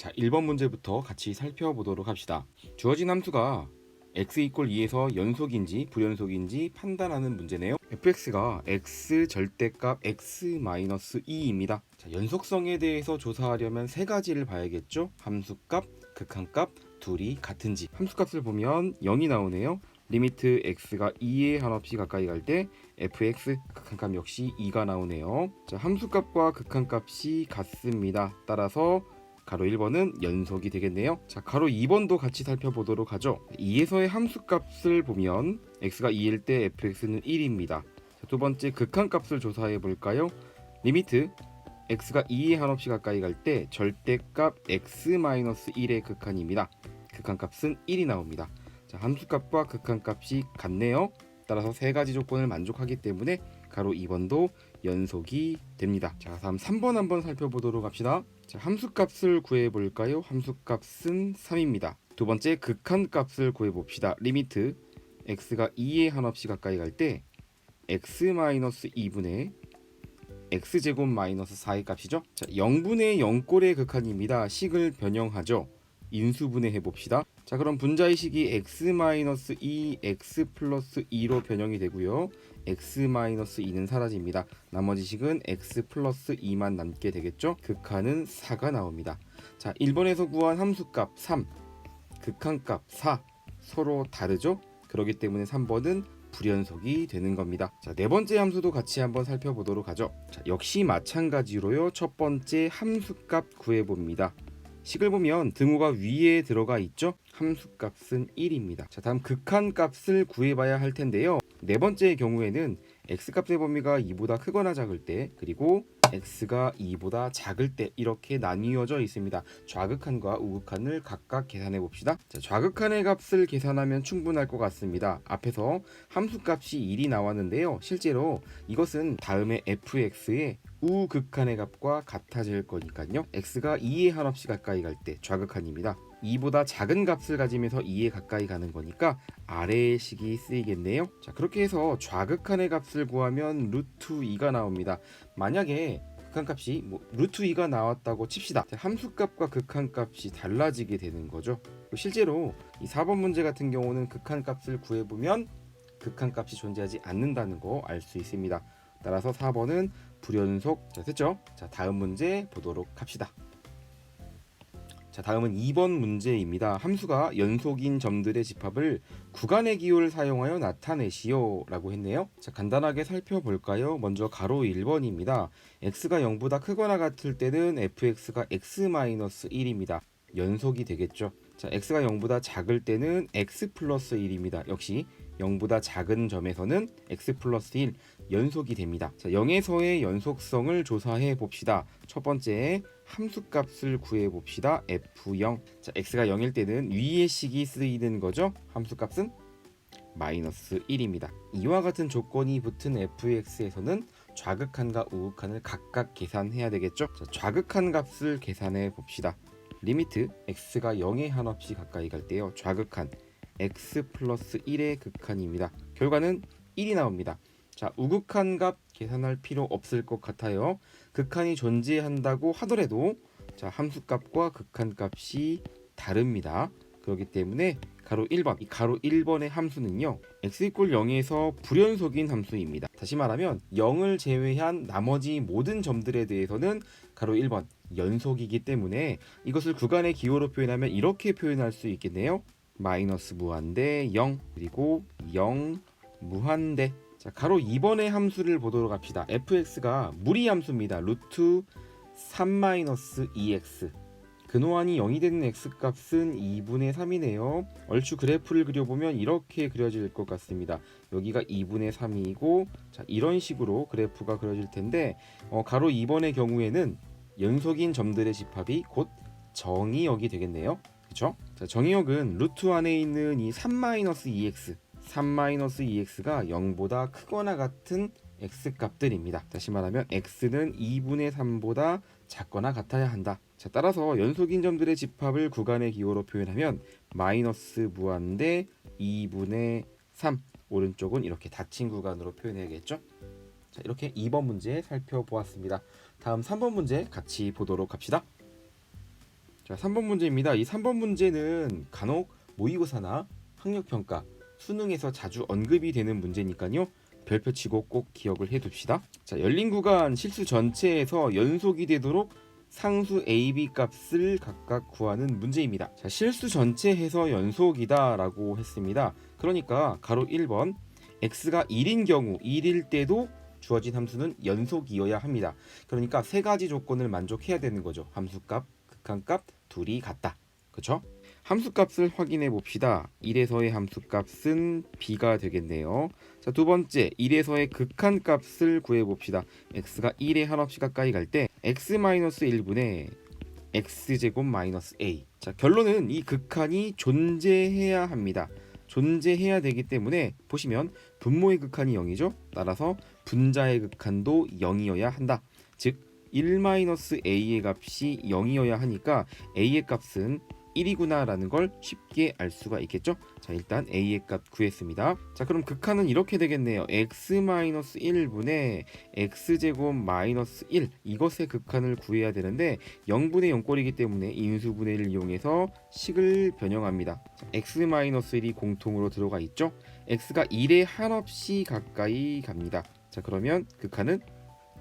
자, 1번 문제부터 같이 살펴보도록 합시다. 주어진 함수가 x = 2에서 연속인지 불연속인지 판단하는 문제네요. fx가 x 절대값 x-2입니다. 자, 연속성에 대해서 조사하려면 세 가지를 봐야겠죠. 함수값, 극한값, 둘이 같은지. 함수값을 보면 0이 나오네요. 리미트 x가 2에 한없이 가까이 갈 때 fx 극한값 역시 2가 나오네요. 자, 함수값과 극한값이 같습니다. 따라서 가로 1번은 연속이 되겠네요. 자, 가로 2번도 같이 살펴보도록 하죠. 2에서의 함수값을 보면 x가 2일 때 fx는 1입니다. 자, 두 번째 극한값을 조사해 볼까요? 리미트 x가 2에 한없이 가까이 갈 때 절대값 x-1의 극한입니다. 극한값은 1이 나옵니다. 자, 함수값과 극한값이 같네요. 따라서 세 가지 조건을 만족하기 때문에 가로 2번도 연속이 됩니다. 자, 다음 3번 한번 살펴보도록 합시다. 자, 함수값을 구해볼까요? 함수값은 3입니다. 두 번째 극한값을 구해봅시다. 리미트 x가 2에 한없이 가까이 갈 때 x-2분의 x제곱 마이너스 4의 값이죠. 자, 0분의 0꼴의 극한입니다. 식을 변형하죠. 인수분해 해봅시다. 자, 그럼 분자의 식이 x-2, x 플러스 2로 변형이 되고요. x-2는 사라집니다. 나머지 식은 x 플러스 2만 남게 되겠죠. 극한은 4가 나옵니다. 자, 1번에서 구한 함수값 3, 극한값 4 서로 다르죠. 그렇기 때문에 3번은 불연속이 되는 겁니다. 자, 네 번째 함수도 같이 한번 살펴보도록 하죠. 자, 역시 마찬가지로요. 첫 번째 함수값 구해봅니다. 식을 보면 등호가 위에 들어가 있죠. 함수값은 1입니다. 자, 다음 극한값을 구해봐야 할 텐데요. 네 번째의 경우에는 x값의 범위가 2보다 크거나 작을 때, 그리고 x가 2보다 작을 때 이렇게 나뉘어져 있습니다. 좌극한과 우극한을 각각 계산해 봅시다. 자, 좌극한의 값을 계산하면 충분할 것 같습니다. 앞에서 함수값이 1이 나왔는데요. 실제로 이것은 다음에 fx의 우극한의 값과 같아질 거니까요. x가 2에 한없이 가까이 갈 때 좌극한입니다. 2보다 작은 값을 가지면서 2에 가까이 가는 거니까 아래의 식이 쓰이겠네요. 자, 그렇게 해서 좌극한의 값을 구하면 루트 2가 나옵니다. 만약에 극한값이 루트 2가 나왔다고 칩시다. 함수값과 극한값이 달라지게 되는 거죠. 실제로 이 4번 문제 같은 경우는 극한값을 구해보면 극한값이 존재하지 않는다는 거 알 수 있습니다. 따라서 4번은 불연속. 자, 됐죠? 자, 다음 문제 보도록 합시다. 자, 다음은 2번 문제입니다. 함수가 연속인 점들의 집합을 구간의 기호를 사용하여 나타내시오 라고 했네요. 자, 간단하게 살펴볼까요? 먼저 가로 1번입니다. x가 0보다 크거나 같을 때는 fx가 x-1입니다. 연속이 되겠죠. 자, x가 0보다 작을 때는 x 플러스 1입니다. 역시 0보다 작은 점에서는 x 플러스 1 연속이 됩니다. 자, 0에서의 연속성을 조사해 봅시다. 첫 번째 함수값을 구해 봅시다. f0. 자, x가 0일 때는 위의 식이 쓰이는 거죠. 함수값은 마이너스 1입니다. 이와 같은 조건이 붙은 fx에서는 좌극한과 우극한을 각각 계산해야 되겠죠. 자, 좌극한 값을 계산해 봅시다. 리미트 x가 0에 한없이 가까이 갈 때요. 좌극한 x 플러스 1의 극한입니다. 결과는 1이 나옵니다. 자, 우극한 값 계산할 필요 없을 것 같아요. 극한이 존재한다고 하더라도 자, 함수값과 극한값이 다릅니다. 그렇기 때문에 가로 1번, 이 가로 1번의 함수는요. x = 0에서 불연속인 함수입니다. 다시 말하면 0을 제외한 나머지 모든 점들에 대해서는 가로 1번 연속이기 때문에 이것을 구간의 기호로 표현하면 이렇게 표현할 수 있겠네요. 마이너스 무한대 0, 그리고 0 무한대. 자, 가로 2번의 함수를 보도록 합시다. fx가 무리함수입니다. 루트 3-2x. 근호한이 0이 되는 x값은 2분의 3이네요. 얼추 그래프를 그려보면 이렇게 그려질 것 같습니다. 여기가 2분의 3이고, 자, 이런 식으로 그래프가 그려질 텐데 가로 2번의 경우에는 연속인 점들의 집합이 곧 정의역이 되겠네요. 그렇죠? 자, 정의역은 루트 안에 있는 이 3-2x 3-2x가 0보다 크거나 같은 x값들입니다. 다시 말하면 x는 2분의 3보다 작거나 같아야 한다. 자, 따라서 연속인 점들의 집합을 구간의 기호로 표현하면 마이너스 무한대 2분의 3. 오른쪽은 이렇게 닫힌 구간으로 표현해야겠죠. 자, 이렇게 2번 문제 살펴보았습니다. 다음 3번 문제 같이 보도록 합시다. 자, 3번 문제입니다. 이 3번 문제는 간혹 모의고사나 학력평가, 수능에서 자주 언급이 되는 문제니까요. 별표 치고 꼭 기억을 해둡시다. 자, 열린 구간 실수 전체에서 연속이 되도록 상수 a, b 값을 각각 구하는 문제입니다. 자, 실수 전체에서 연속이다 라고 했습니다. 그러니까 가로 1번 x가 1인 경우 1일 때도 주어진 함수는 연속이어야 합니다. 그러니까 세 가지 조건을 만족해야 되는 거죠. 함수값, 극한값 둘이 같다. 그렇죠? 함수값을 확인해 봅시다. 1에서의 함수값은 b가 되겠네요. 자, 두 번째 1에서의 극한값을 구해 봅시다. x가 1에 한없이 가까이 갈 때 x-1분의 x제곱 마이너스 a. 자, 결론은 이 극한이 존재해야 합니다. 존재해야 되기 때문에 보시면 분모의 극한이 0이죠. 따라서 분자의 극한도 0이어야 한다. 즉 1-a의 값이 0이어야 하니까 a의 값은 1이구나 라는 걸 쉽게 알 수가 있겠죠. 자, 일단 a의 값 구했습니다. 자, 그럼 극한은 이렇게 되겠네요. x-1분의 x제곱 마이너스 1 이것의 극한을 구해야 되는데 0분의 0꼴이기 때문에 인수분해를 이용해서 식을 변형합니다. 자, x-1이 공통으로 들어가 있죠. x가 1에 한없이 가까이 갑니다. 자, 그러면 극한은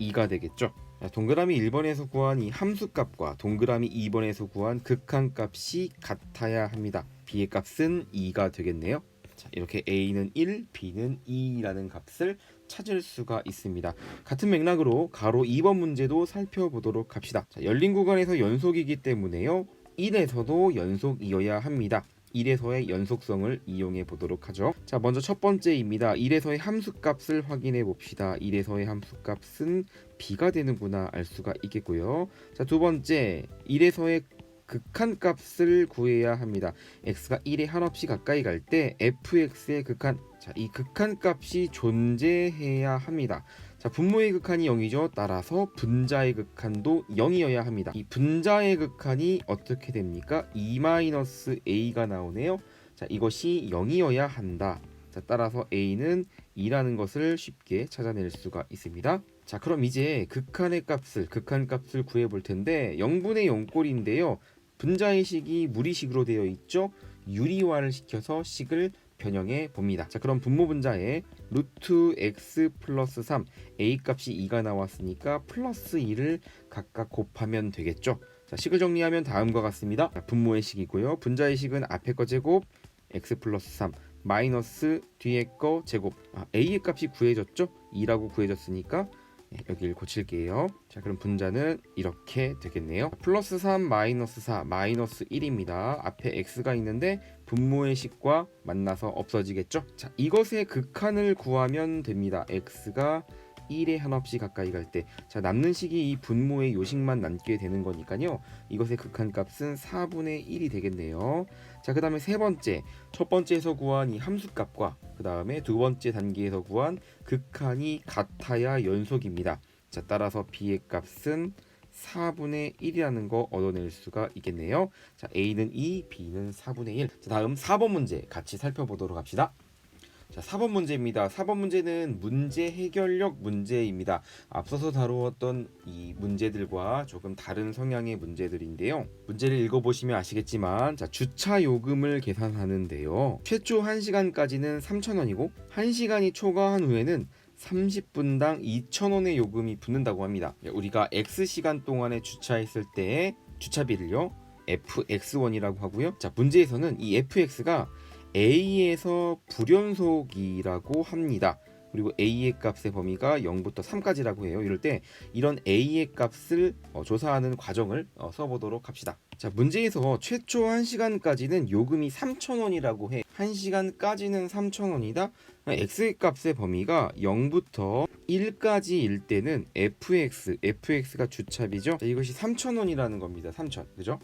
2가 되겠죠. 자, 동그라미 1번에서 구한 이 함수값과 동그라미 2번에서 구한 극한값이 같아야 합니다. b의 값은 2가 되겠네요. 자, 이렇게 a는 1, b는 2라는 값을 찾을 수가 있습니다. 같은 맥락으로 가로 2번 문제도 살펴보도록 합시다. 자, 열린 구간에서 연속이기 때문에요. 1에서도 연속이어야 합니다. 1에서의 연속성을 이용해 보도록 하죠. 자, 먼저 첫 번째입니다. 1에서의 함수값을 확인해 봅시다. 1에서의 함수값은 b가 되는구나 알 수가 있겠고요. 자, 두 번째 1에서의 극한값을 구해야 합니다. x가 1에 한없이 가까이 갈 때 fx의 극한, 자, 이 극한값이 존재해야 합니다. 자, 분모의 극한이 0이죠. 따라서 분자의 극한도 0이어야 합니다. 이 분자의 극한이 어떻게 됩니까? 2-a가 나오네요. 자, 이것이 0이어야 한다. 자, 따라서 a는 2라는 것을 쉽게 찾아낼 수가 있습니다. 자, 그럼 이제 극한값을 구해 볼 텐데 0분의 0꼴인데요. 분자의 식이 무리식으로 되어 있죠. 유리화를 시켜서 식을 변형해 봅니다. 자, 그럼 분모 분자에 루트 x 플러스 3 a 값이 2가 나왔으니까 플러스 2를 각각 곱하면 되겠죠. 자, 식을 정리하면 다음과 같습니다. 자, 분모의 식이고요. 분자의 식은 앞에 거 제곱 x 플러스 3 마이너스 뒤에 거 제곱. a의 값이 구해졌죠. 2라고 구해졌으니까 여기를 고칠게요. 자, 그럼 분자는 이렇게 되겠네요. 플러스 3 마이너스 4 마이너스 1입니다. 앞에 x가 있는데 분모의 식과 만나서 없어지겠죠. 자, 이것의 극한을 구하면 됩니다. x가 1에 한없이 가까이 갈 때, 자, 남는 식이 이 분모의 요식만 남게 되는 거니까요. 이것의 극한값은 4분의 1이 되겠네요. 자, 그 다음에 세 번째, 첫 번째에서 구한 이 함수값과 그 다음에 두 번째 단계에서 구한 극한이 같아야 연속입니다. 자, 따라서 b의 값은 4분의 1이라는 거 얻어낼 수가 있겠네요. 자, a는 2, b는 4분의 1. 자, 다음 4번 문제 같이 살펴보도록 합시다. 자, 4번 문제입니다. 4번 문제는 문제 해결력 문제입니다. 앞서서 다루었던 이 문제들과 조금 다른 성향의 문제들인데요. 문제를 읽어보시면 아시겠지만, 자, 주차 요금을 계산하는데요. 최초 1시간까지는 3,000원이고 1시간이 초과한 후에는 30분당 2,000원의 요금이 붙는다고 합니다. 우리가 X시간 동안에 주차했을 때의 주차비를요, fx1이라고 하고요. 자, 문제에서는 이 fx가 a에서 불연속이라고 합니다. 그리고 a의 값의 범위가 0부터 3까지라고 해요. 이럴 때 이런 a의 값을 조사하는 과정을 써보도록 합시다. 자, 문제에서 최초 1시간까지는 요금이 3,000원이라고 해. 1시간까지는 3,000원이다. x의 값의 범위가 0부터 1까지일 때는 fx가 주차비죠. 자, 이것이 3,000원이라는 겁니다. 3,000, 그죠?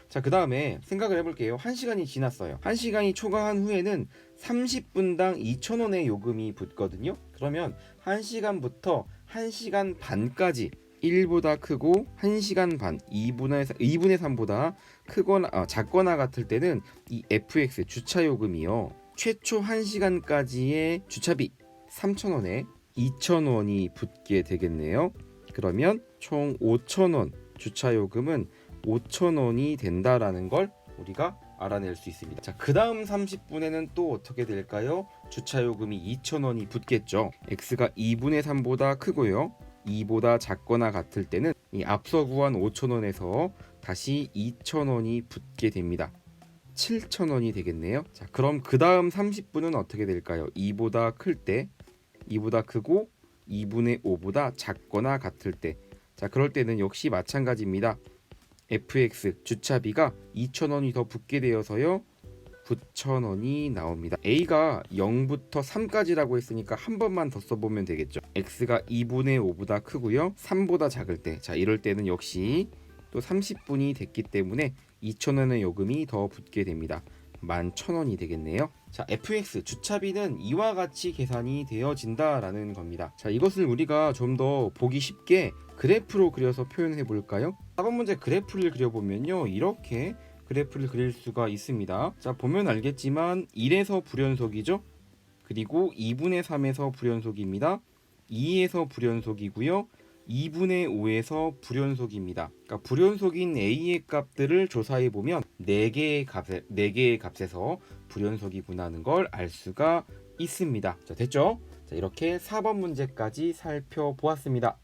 자, 그 다음에 생각을 해볼게요. 1시간이 지났어요. 1시간이 초과한 후에는 30분당 2,000원의 요금이 붙거든요. 그러면 1시간부터 1시간 반까지 1보다 크고 1시간 반 2분의 3보다 크거나 작거나 같을 때는 이 fx 주차 요금이요, 최초 1시간까지의 주차비 3,000원에 2,000원이 붙게 되겠네요. 그러면 총 5,000원 주차 요금은 5,000원이 된다라는 걸 우리가 알아낼 수 있습니다. 자, 그 다음 30분에는 또 어떻게 될까요? 주차요금이 2,000원이 붙겠죠. x가 2분의 3보다 크고요, 2보다 작거나 같을 때는 이 앞서 구한 5,000원에서 다시 2,000원이 붙게 됩니다. 7,000원이 되겠네요. 자, 그럼 그 다음 30분은 어떻게 될까요? 2보다 클 때, 2보다 크고 2분의 5보다 작거나 같을 때, 자, 그럴 때는 역시 마찬가지입니다. fx 주차비가 2,000원이 더 붙게 되어서요 9,000원이 나옵니다. a가 0부터 3까지라고 했으니까 한 번만 더 써보면 되겠죠. x가 2분의 5보다 크고요 3보다 작을 때, 자, 이럴 때는 역시 또 30분이 됐기 때문에 2,000원의 요금이 더 붙게 됩니다. 11,000원이 되겠네요. 자, fx 주차비는 이와 같이 계산이 되어진다라는 겁니다. 자, 이것을 우리가 좀 더 보기 쉽게 그래프로 그려서 표현해 볼까요? 4번 문제 그래프를 그려보면요, 이렇게 그래프를 그릴 수가 있습니다. 자, 보면 알겠지만 1에서 불연속이죠. 그리고 2분의 3에서 불연속입니다. 2에서 불연속이고요. 2분의 5에서 불연속입니다. 그러니까 불연속인 a의 값들을 조사해 보면 4개의 값에서 불연속이구나 하는 걸 알 수가 있습니다. 자, 됐죠? 자, 이렇게 4번 문제까지 살펴보았습니다.